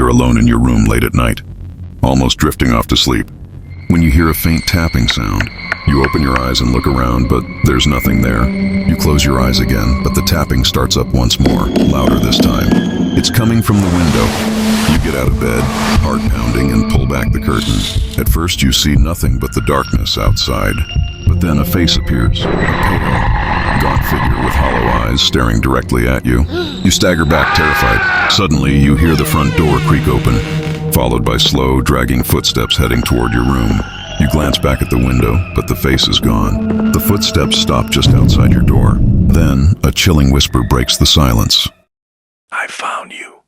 you're alone in your room late at night, almost drifting off to sleep, when you hear a faint tapping sound. You open your eyes and look around, but there's nothing there. You close your eyes again, but the tapping starts up once more, louder this time. It's coming from the window. You get out of bed, heart pounding, and pull back the curtain. At first you see nothing but the darkness outside, but then a face appears, a pale, gaunt figure with hollow eyes staring directly at you. You stagger back, terrified. Suddenly you hear the front door creak open, followed by slow, dragging footsteps heading toward your room. You glance back at the window, but the face is gone. The footsteps stop just outside your door. Then, a chilling whisper breaks the silence. I found you.